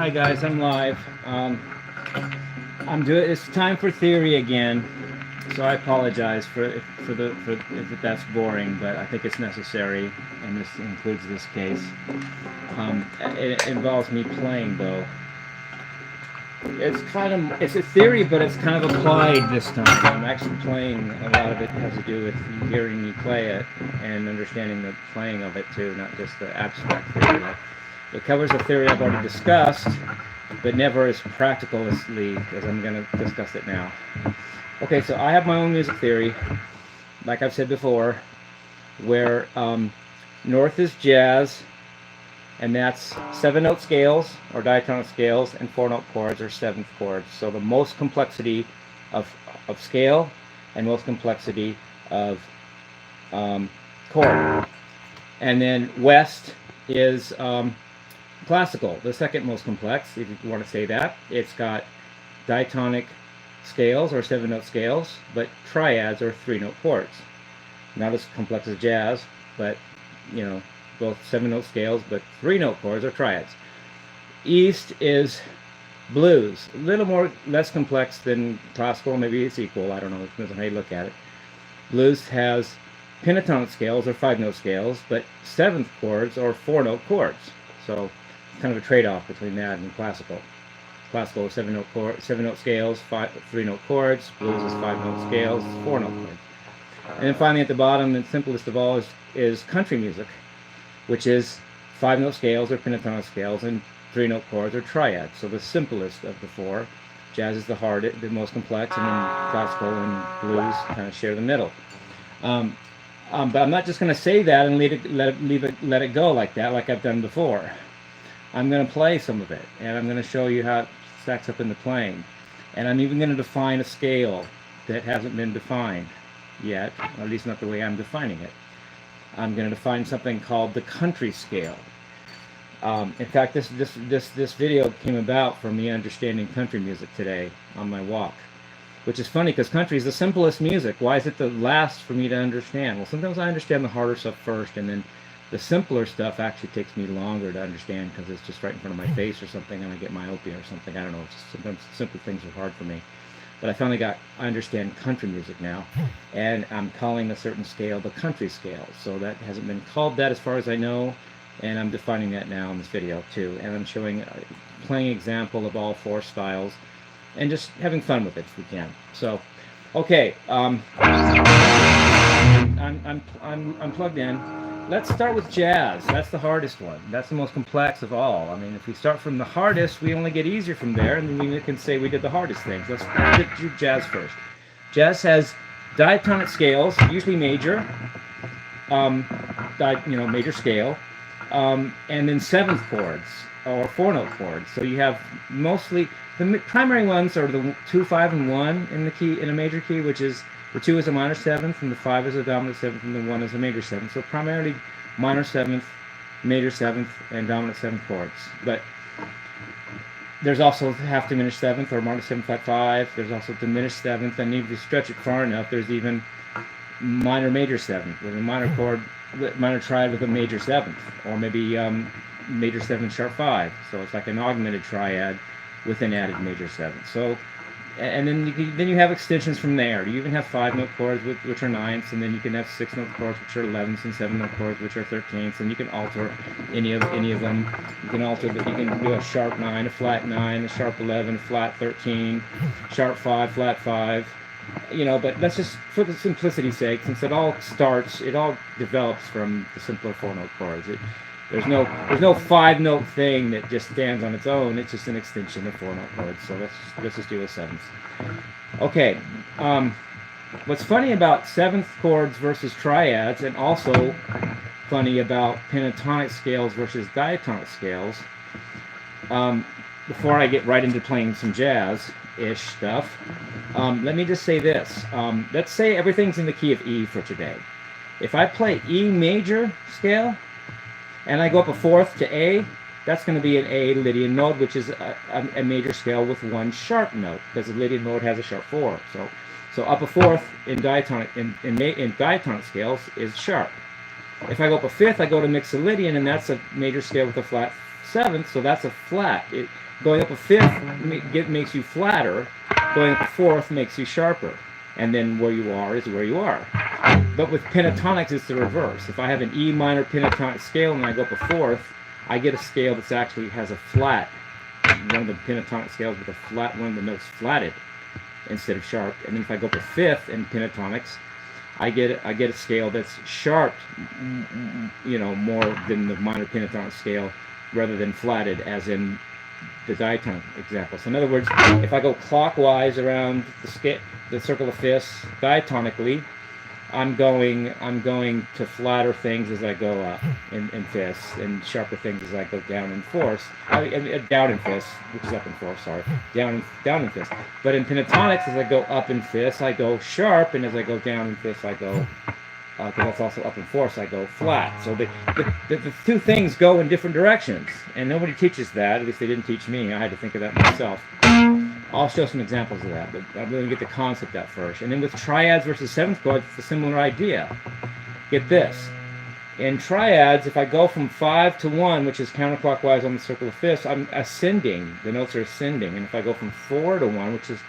Hi guys, I'm live. It's time for theory again, so I apologize if that's boring, but I think it's necessary, and this includes this case. It involves me playing though. It's a theory, but it's kind of applied this time. I'm actually playing. A lot of it has to do with hearing me play it and understanding the playing of it too, not just the abstract theory. It covers a theory I've already discussed, but never as practically as I'm going to discuss it now. Okay, so I have my own music theory, like I've said before, where north is jazz, and that's 7-note scales or diatonic scales, and 4-note chords or 7th chords. So the most complexity of scale and most complexity of chord. And then west is classical, the second most complex, if you want to say that. It's got diatonic scales or 7-note scales, but triads or 3-note chords. Not as complex as jazz, but you know, both 7-note scales, but 3-note chords or triads. East is blues, a little less complex than classical. Maybe it's equal, I don't know, it depends on how you look at it. Blues has pentatonic scales or 5-note scales, but 7th chords or 4-note chords. So kind of a trade-off between that and classical. Classical is 7-note scales, 3-note chords. Blues is 5-note scales, 4-note chords. And then finally at the bottom, and simplest of all, is country music, which is 5-note scales or pentatonic scales and 3-note chords or triads. So the simplest of the four. Jazz is the most complex, and then classical and blues kind of share the middle. But I'm not just going to say that and let it go like that, like I've done before. I'm going to play some of it, and I'm going to show you how it stacks up in the playing. And I'm even going to define a scale that hasn't been defined yet, or at least not the way I'm defining it. I'm going to define something called the country scale. In fact, this video came about from me understanding country music today on my walk, which is funny because country is the simplest music. Why is it the last for me to understand? Well, sometimes I understand the harder stuff first, and then the simpler stuff actually takes me longer to understand because it's just right in front of my face or something, and I get myopia or something. I don't know. Sometimes simple things are hard for me. But I understand country music now, and I'm calling a certain scale the country scale. So that hasn't been called that as far as I know, and I'm defining that now in this video too. And I'm showing a playing example of all four styles, and just having fun with it if we can. So, okay, I'm plugged in. Let's start with jazz. That's the hardest one. That's the most complex of all. I mean, if we start from the hardest, we only get easier from there, and then we can say we did the hardest things. Let's do jazz first. Jazz has diatonic scales, usually major, major scale, and then 7th chords or 4-note chords. So you have mostly the primary ones are the 2, 5, and 1 in the key, in a major key, which is the 2 is a minor 7th, and the 5 is a dominant 7th, and the 1 is a major 7th. So primarily minor 7th, major 7th, and dominant 7th chords. But there's also half diminished 7th or minor 7 flat 5. There's also diminished 7th, and if you stretch it far enough, there's even minor major 7th with a minor triad with a major 7th, or maybe major 7 sharp 5. So it's like an augmented triad with an added major 7th. So, and then you have extensions from there. You even have 5-note chords which are 9ths, and then you can have 6-note chords which are 11ths, and 7-note chords which are 13ths, and you can alter any of them. You can alter that. You can do a sharp 9, a flat 9, a sharp 11, flat 13, sharp 5, flat 5. You know, but let's just, for the simplicity's sake, since it all develops from the simpler 4-note chords. There's no 5-note thing that just stands on its own. It's just an extension of 4-note chords. So let's just do a 7th. Okay. What's funny about 7th chords versus triads, and also funny about pentatonic scales versus diatonic scales, before I get right into playing some jazz-ish stuff, let me just say this. Let's say everything's in the key of E for today. If I play E major scale, and I go up a 4th to A, that's going to be an A Lydian mode, which is a major scale with 1 sharp note, because the Lydian mode has a sharp 4. So up a 4th in diatonic scales is sharp. If I go up a 5th, I go to Mixolydian, and that's a major scale with a flat seventh, so that's a flat. Going up a fifth makes you flatter. Going up a fourth makes you sharper. And then where you are is where you are. But with pentatonics, it's the reverse. If I have an E minor pentatonic scale and I go up a fourth, I get a scale that actually has a flat. One of the pentatonic scales with a flat, one of the notes flatted instead of sharp. And then if I go up a fifth in pentatonics, I get a scale that's sharp, more than the minor pentatonic scale, rather than flatted, as in the diatonic example. So in other words, if I go clockwise around the circle of fifths diatonically, I'm going to flatter things as I go up in fifths, and sharper things as I go down in fourths. Down in fifths, which is up in fourths. Sorry, down in fifths. But in pentatonics, as I go up in fifths, I go sharp, and as I go down in fifths, I go, because that's also up in fourths, I go flat. So the two things go in different directions, and nobody teaches that. At least they didn't teach me. I had to think of that myself. I'll show some examples of that, but I'm going to get the concept out first. And then with triads versus seventh chords, it's a similar idea. Get this. In triads, if I go from 5 to 1, which is counterclockwise on the circle of fifths, I'm ascending. The notes are ascending. And if I go from 4 to 1, which is,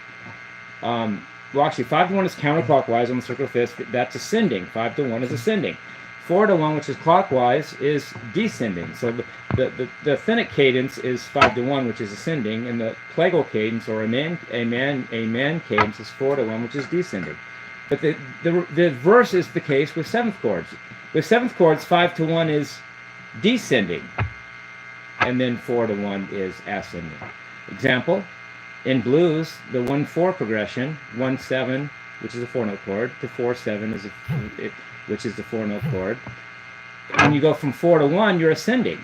well, actually, 5 to 1 is counterclockwise on the circle of fifths. That's ascending. 5 to 1 is ascending. 4 to 1, which is clockwise, is descending. So the authentic cadence is 5 to 1, which is ascending, and the plagal cadence, or a man cadence, is 4 to 1, which is descending. But the reverse is the case with seventh chords. With seventh chords, 5 to 1 is descending, and then 4 to 1 is ascending. Example, in blues, the 1-4 progression, 1-7, which is a 4-note chord, to 4-7 which is the 4-note chord. When you go from 4 to 1, you're ascending.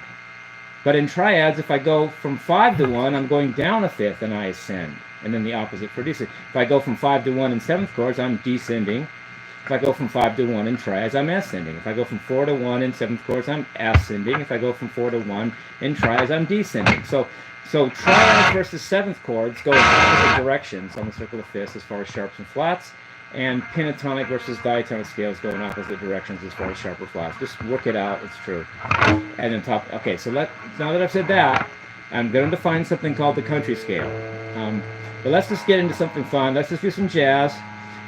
But in triads, if I go from 5 to 1, I'm going down a fifth and I ascend. And then the opposite for descending. If I go from 5 to 1 in seventh chords, I'm descending. If I go from 5 to 1 in triads, I'm ascending. If I go from 4 to 1 in seventh chords, I'm ascending. If I go from 4 to 1 in triads, I'm descending. So triads versus seventh chords go in opposite directions on the circle of fifths as far as sharps and flats. And pentatonic versus diatonic scales go in opposite directions as far as sharp or flats. Just work it out, it's true. And then okay, so now that I've said that, I'm going to define something called the country scale. But let's just get into something fun. Let's just do some jazz.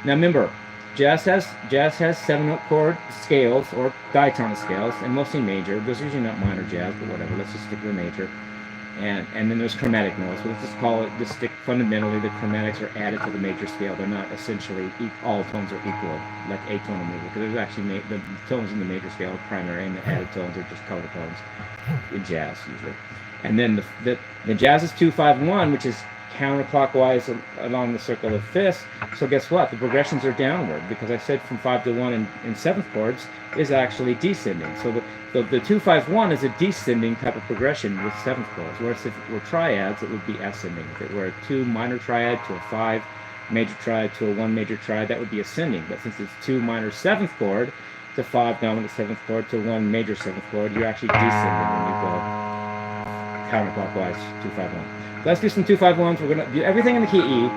Now remember, jazz has 7-note chord scales, or diatonic scales, and mostly major. There's usually not minor jazz, but whatever. Let's just stick with major. And then there's chromatic notes. But let's just stick fundamentally. The chromatics are added to the major scale. They're not essentially all tones are equal, like atonal major. Because there's actually the tones in the major scale are primary, and the added tones are just color tones in jazz usually. And then the jazz is 2-5-1, which is counterclockwise along the circle of fifths. So guess what? The progressions are downward, because I said from 5 to 1 in seventh chords is actually descending. So the 2-5-1 is a descending type of progression with seventh chords. Whereas if it were triads, it would be ascending. If it were a 2 minor triad to a 5 major triad to a 1 major triad, that would be ascending. But since it's 2 minor seventh chord to 5 dominant seventh chord to 1 major seventh chord, you're actually descending when you go counterclockwise 2-5-1. Let's do some 2-5-1s. We're going to do everything in the key E.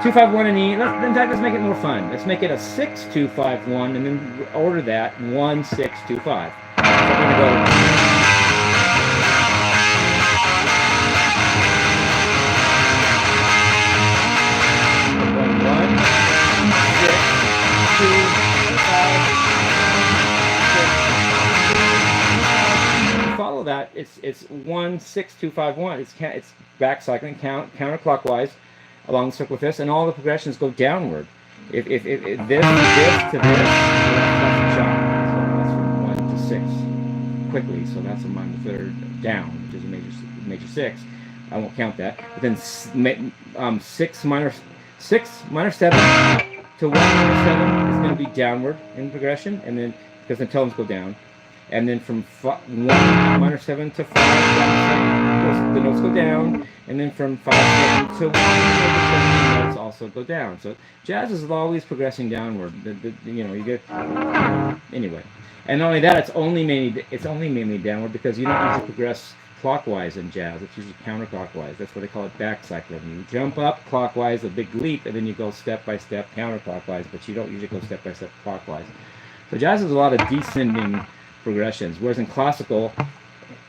2-5-1 in E. In fact, let's make it more fun. Let's make it a 6-2-5-1, and then order that 1-6-2-5. So we're going to go. Follow that. It's 1-6-2-5-1. It's back cycling counterclockwise along the circle of fifths, and all the progressions go downward. If this to this, that's a jump. So that's from 1 to 6 quickly. So that's a minor third down, which is a major 6. I won't count that. But then 6 minor 7 to 1 minor 7 is going to be downward in progression, and then because the tones go down. And then from 1 minor 7 to 5, the notes go down. And then from 5-7 to 1, the notes also go down. So jazz is always progressing downward. You get anyway. And not only that, it's only mainly downward, because you don't usually progress clockwise in jazz. It's usually counterclockwise. That's what they call it, back cycling. You jump up clockwise, a big leap, and then you go step by step counterclockwise. But you don't usually go step by step clockwise. So jazz has a lot of descending progressions, whereas in classical,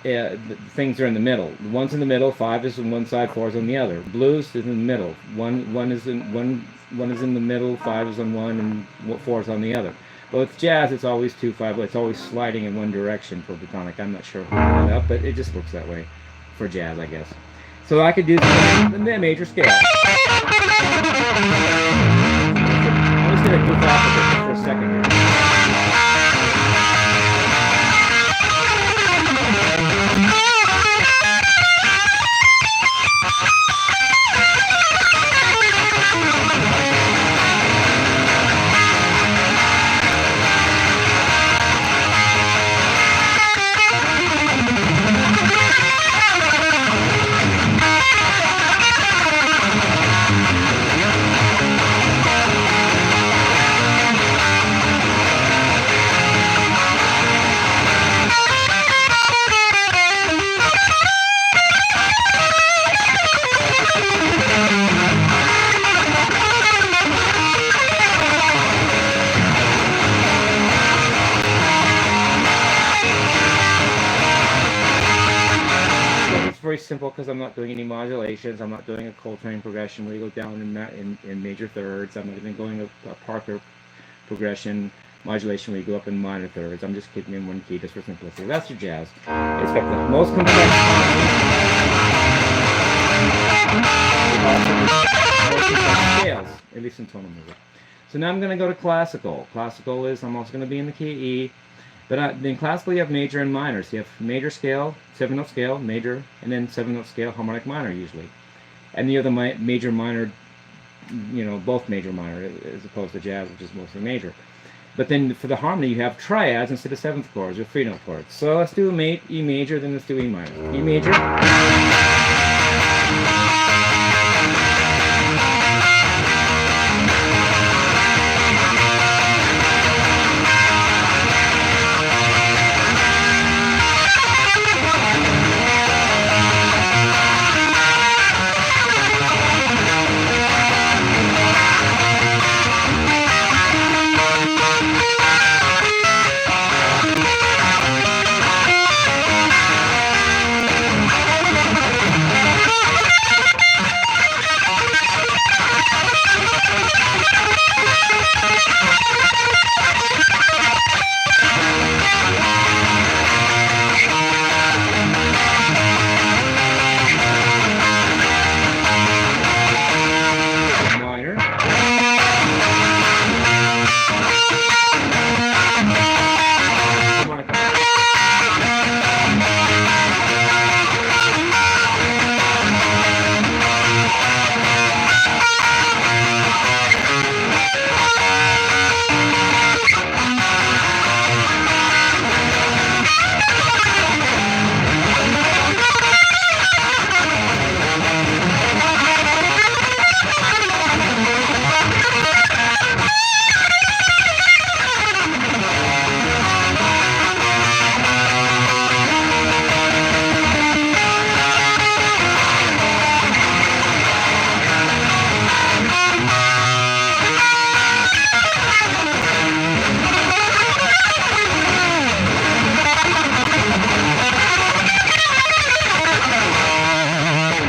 things are in the middle. One's in the middle, 5 is on one side, 4 is on the other. Blues is in the middle. One is in the middle, 5 is on one, and 4 is on the other. But with jazz, it's always 2, 5. It's always sliding in one direction for pentatonic. I'm not sure who put that up, but it just works that way for jazz, I guess. So I could do the major scale. I'm just gonna goof off of it for a second here. Very simple because I'm not doing any modulations. I'm not doing a Coltrane progression where you go down in major thirds. I'm not even going a Parker progression modulation where you go up in minor thirds. I'm just keeping in one key just for simplicity. That's your jazz. It's got the most complex scales, at least in tonal music. So now I'm going to go to classical. Classical is, I'm also going to be in the key E. But in classical, you have major and minor. So you have major scale, 7-note scale, major, and then 7-note scale, harmonic minor usually. And you have the major minor, both major minor, as opposed to jazz, which is mostly major. But then for the harmony, you have triads instead of 7th chords or 3-note chords. So let's do E major, then let's do E minor. E major.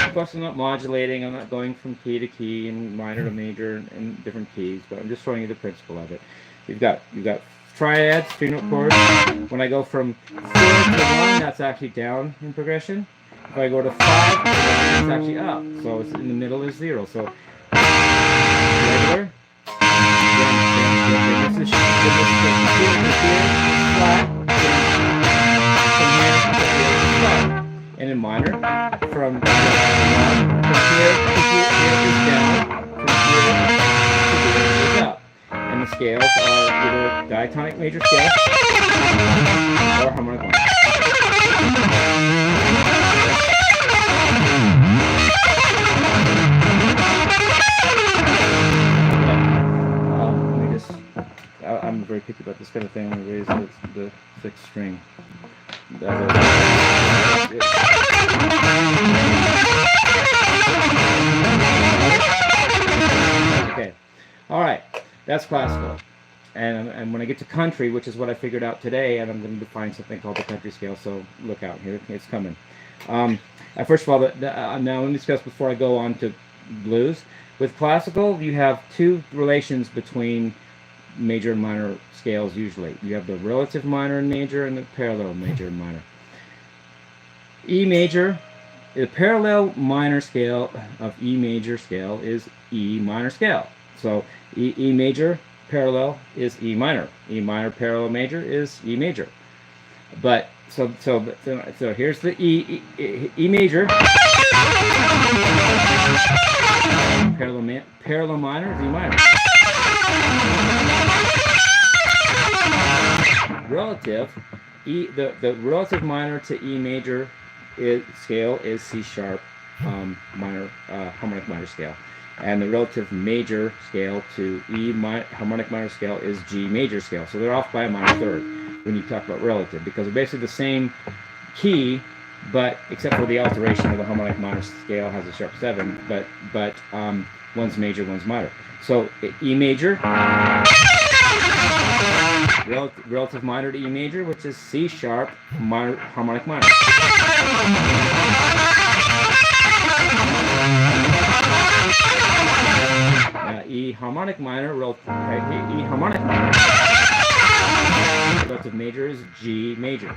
Of course, I'm not modulating. I'm not going from key to key and minor to major in different keys, but I'm just showing you the principle of it. You've got triads, 3-note chords. When I go from 4 to 1, that's actually down in progression. If I go to 5, it's actually up. So it's in the middle is 0. So regular. This is flat. And in minor, from here to here is down, from here is up. And the scales are either diatonic major scale or harmonic minor. I'm very picky about this kind of thing. I'm going to raise the 6th string. Okay. All right. That's classical. and when I get to country, which is what I figured out today, and I'm going to define something called the country scale. So look out, here it's coming. First of all, now let me discuss before I go on to blues. With classical, you have two relations between major and minor scales usually. You have the relative minor and major and the parallel major and minor. E major, the parallel minor scale of E major scale is E minor scale. So E major parallel is E minor. E minor parallel major is E major. But so here's the E major. Parallel minor is E minor. Relative the relative minor to E major scale is C sharp minor harmonic minor scale, and the relative major scale to harmonic minor scale is G major scale. So they're off by a minor third when you talk about relative, because they're basically the same key, but except for the alteration of the harmonic minor scale has a sharp 7, but one's major, one's minor. So E major, relative minor to E major, which is C sharp minor, harmonic minor. E harmonic minor, E harmonic minor. Relative major is G major.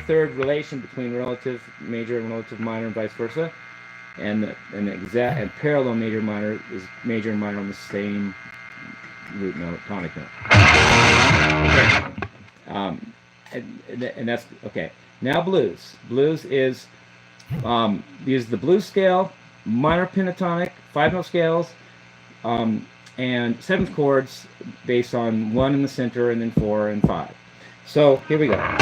Third relation between relative major and relative minor and vice versa, and parallel major minor is major and minor on the same root note, tonic note. Okay. And that's okay. Now blues. Blues is the blues scale, minor pentatonic, 5-note scales, and 7th chords based on 1 in the center and then 4 and 5. So here we go. 1, 7.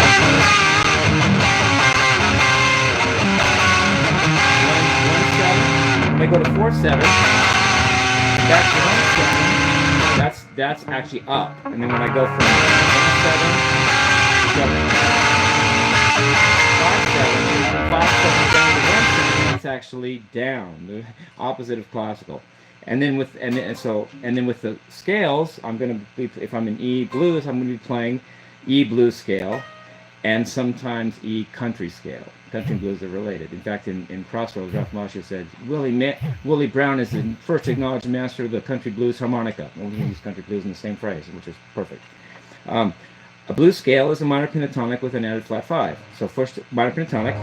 They go to 4/7. Back to 1/7. That's actually up. And then when I go from 1/7 to 5/7 down to 1/7, it's actually down, the opposite of classical. And then with the scales, I'm going to be, if I'm in E blues, I'm going to be playing E blues scale, and sometimes E country scale. Country and blues are related. In fact, in Crossroads, Ralph Marshall said Willie Brown is the first acknowledged master of the country blues harmonica. We'll use country blues in the same phrase, which is perfect. A blues scale is a minor pentatonic with an added flat 5. So first minor pentatonic,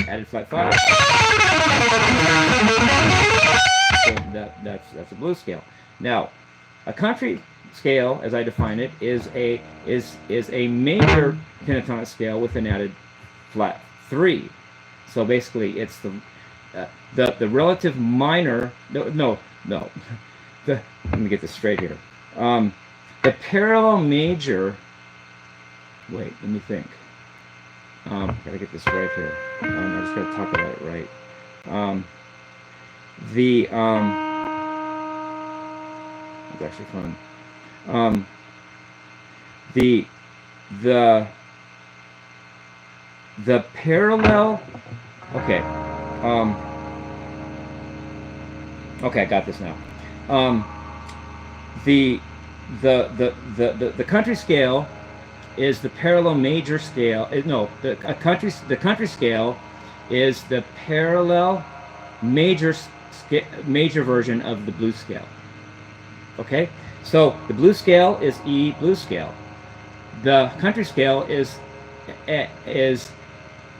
added flat 5. So that's a blues scale. Now, a country scale, as I define it, is a major pentatonic scale with an added flat 3. So basically, it's the relative minor. No. Let me get this straight here. The parallel major. Wait, let me think. Gotta get this right here. I just gotta talk about it right. It's actually fun. The parallel. Okay. Okay, I got this now. The country scale is the parallel major scale. The country scale is the parallel major version of the blues scale. Okay, so the blues scale is E blues scale. The country scale is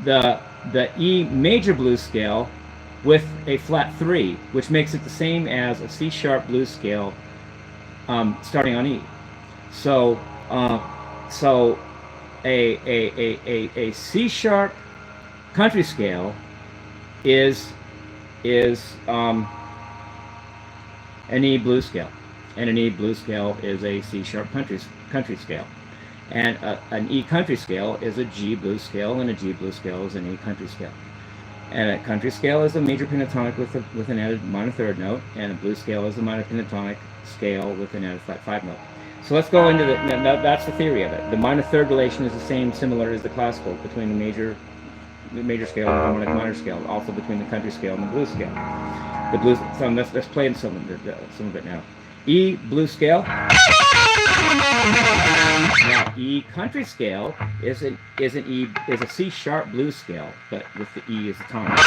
the E major blues scale with a flat 3, which makes it the same as a C sharp blues scale starting on E. So a C sharp country scale is an E blues scale, and an E blues scale is a C sharp country scale, and an E country scale is a G blues scale, and a G blues scale is an E country scale. And a country scale is a major pentatonic with an added minor third note, and a blues scale is a minor pentatonic scale with an added flat 5 note. So let's go into that's the theory of it. The minor third relation is similar as the classical between the major major scale and the harmonic minor scale, also between the country scale and the blues scale. The blues. So let's play some of it now. E blues scale. Now E country scale is a C sharp blues scale, but with the E as a tonic.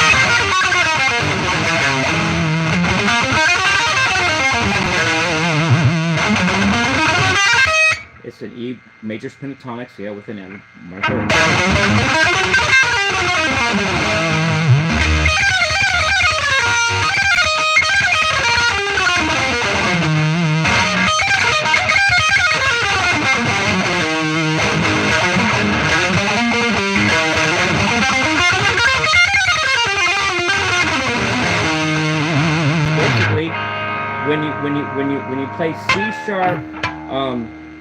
It's an E major pentatonic scale with an added minor third. Basically, when you play C sharp.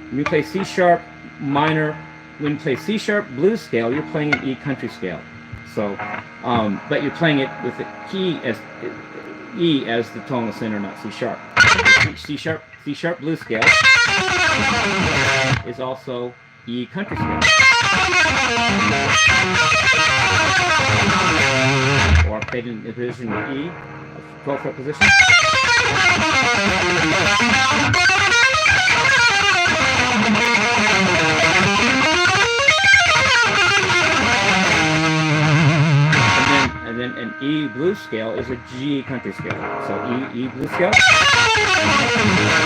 When you play C sharp minor, when you play C sharp blues scale, you're playing an E country scale. So, but you're playing it with the key as E as the tonal center, not C sharp. C sharp blues scale is also E country scale. Or played in the position of E, 12th fret position. And then an E blues scale is a G country scale. So E blues scale.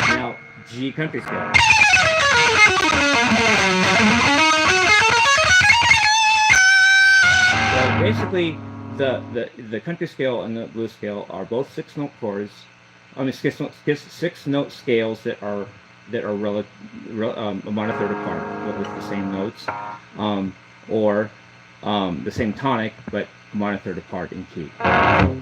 Now G country scale. So basically, the country scale and the blues scale are both 6-note chords. I mean, 6-note scales that are a minor third apart with the same notes, or the same tonic, but a minor third apart in key. So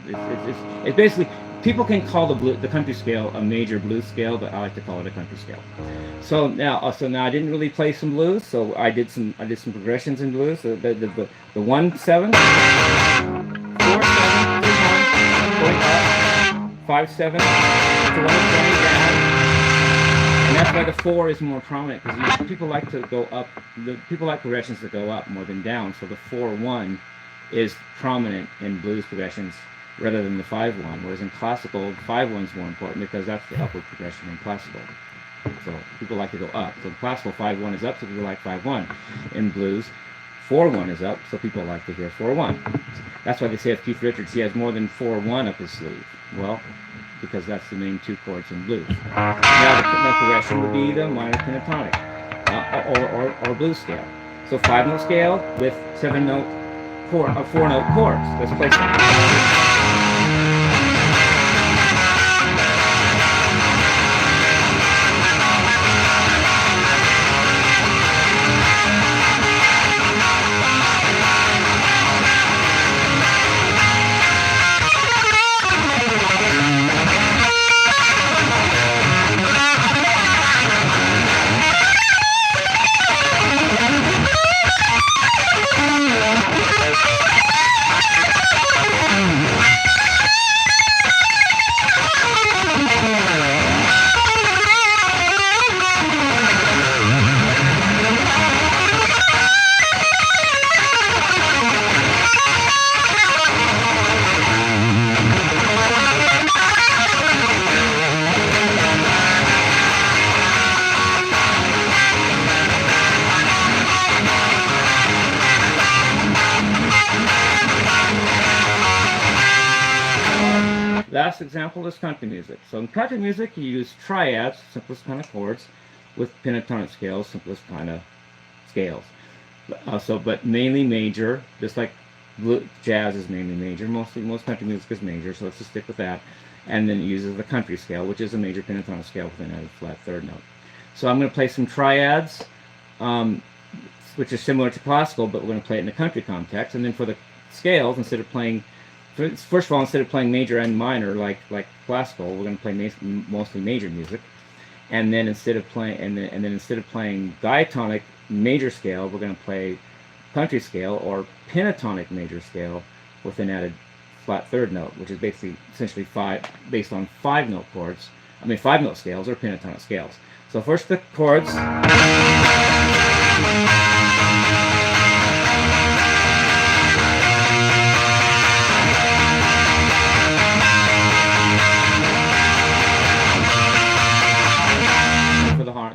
it's basically, people can call the country scale a major blues scale, but I like to call it a country scale. So now I didn't really play some blues, so I did some progressions in blues. So the 1-7, 4-7, 2-1, going up, 5-7, to 1-20 down. And that's why the 4 is more prominent, because people like to go up. People like progressions that go up more than down. So the 4-1 is prominent in blues progressions rather than the 5-1. Whereas in classical, 5-1 is more important because that's the upward progression in classical. So people like to go up. So the classical 5-1 is up, so people like 5-1. In blues, 4-1 is up, so people like to hear 4-1. That's why they say of Keith Richards, he has more than 4-1 up his sleeve. Well, because that's the main 2 chords in blues. Now the progression would be the minor pentatonic, or blues scale. So 5-note scale with 4-note chords. Let's play some. Last example is country music. So in country music, you use triads, simplest kind of chords, with pentatonic scales, simplest kind of scales. But mainly major, just like jazz is mainly major. Most country music is major, so let's just stick with that. And then it uses the country scale, which is a major pentatonic scale with an added flat third note. So I'm going to play some triads, which is similar to classical, but we're going to play it in a country context. And then for the scales, instead of playing major and minor like classical, we're going to play mostly major music. And then instead of playing diatonic major scale, we're going to play country scale or pentatonic major scale with an added flat third note, which is essentially based on 5-note chords. I mean 5-note scales or pentatonic scales. So first the chords.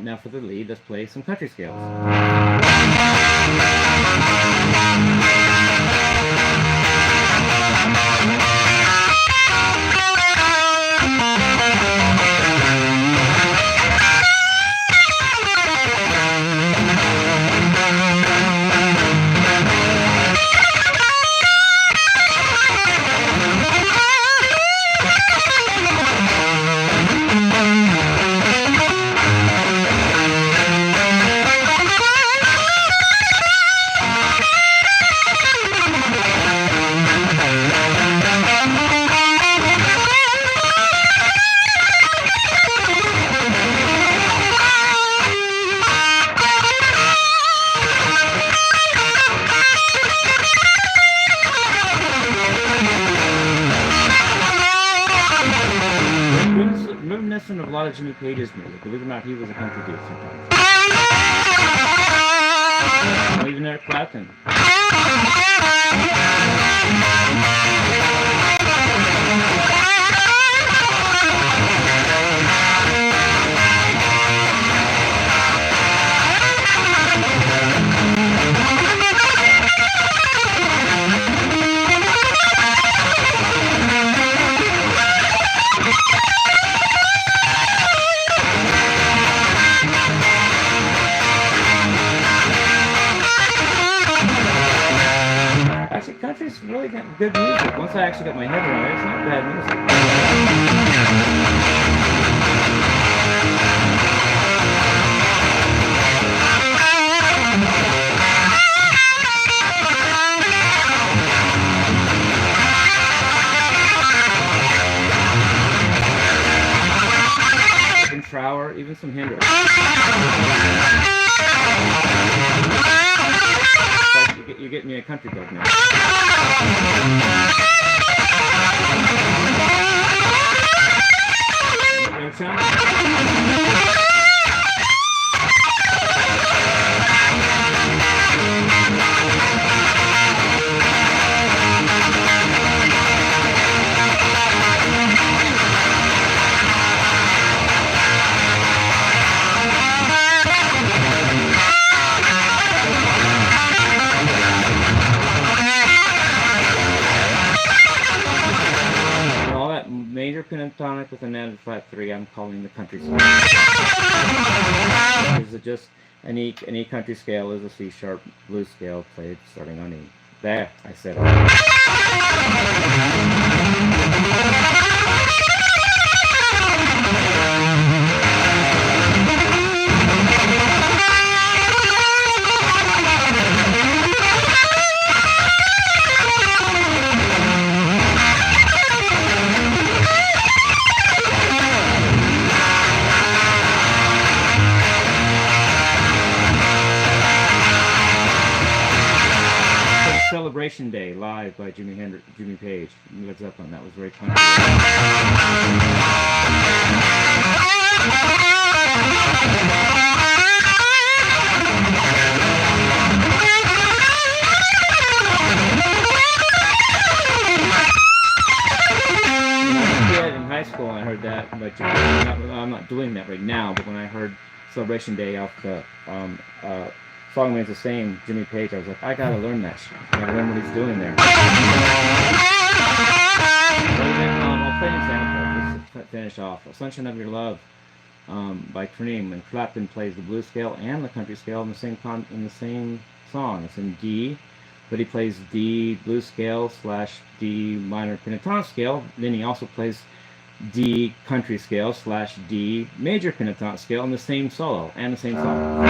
now for the lead, let's play some country scales. Reminiscent of a lot of Gymmie Page's music. Believe it or not, he was a country dude sometimes. Even Eric Clapton. Country's really got good music. Once I actually got my head around it, it's not bad music. Even Trower, even some Hendrix. You're getting me a country bug now. Major pentatonic with an added flat 3, I'm calling the country scale. Is it just an E country scale is a C sharp blues scale played starting on E. There, I said it. Celebration Day live by Gymmie Page. Led Zeppelin. That was very country. In high school, I heard that, but I'm not doing that right now. But when I heard Celebration Day off the song remains the same, Gymmie Page, I was like, I gotta learn that shit. I gotta learn what he's doing there. I'll play an example just to finish off. Sunshine of Your Love by Cream, and Clapton plays the blues scale and the country scale in the same song. It's in D, but he plays D blues scale / D minor pentatonic scale. Then he also plays D country scale / D major pentatonic scale in the same solo and the same song.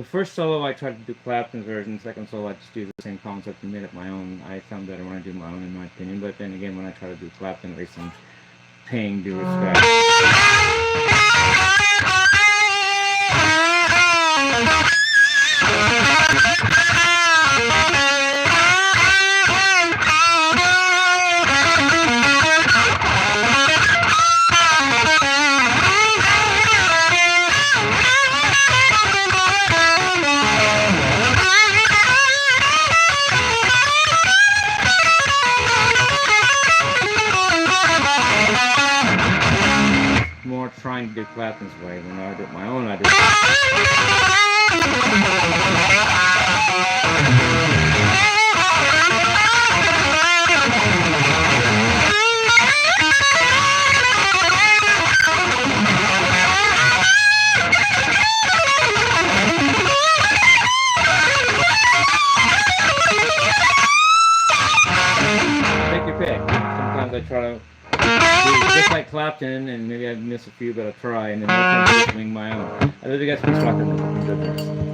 first solo I tried to do Clapton's version. Second solo I just do the same concept and made it my own. I sound better when I do my own, in my opinion. But then again, when I try to do Clapton, at least I'm paying due respect. More trying to do Clapton's way. When I do it my own, I do. Take your pick. Sometimes I try to just like Clapton, and maybe I miss a few, but I'll try, and then I'll swing my own. I love you guys. Please rock and roll.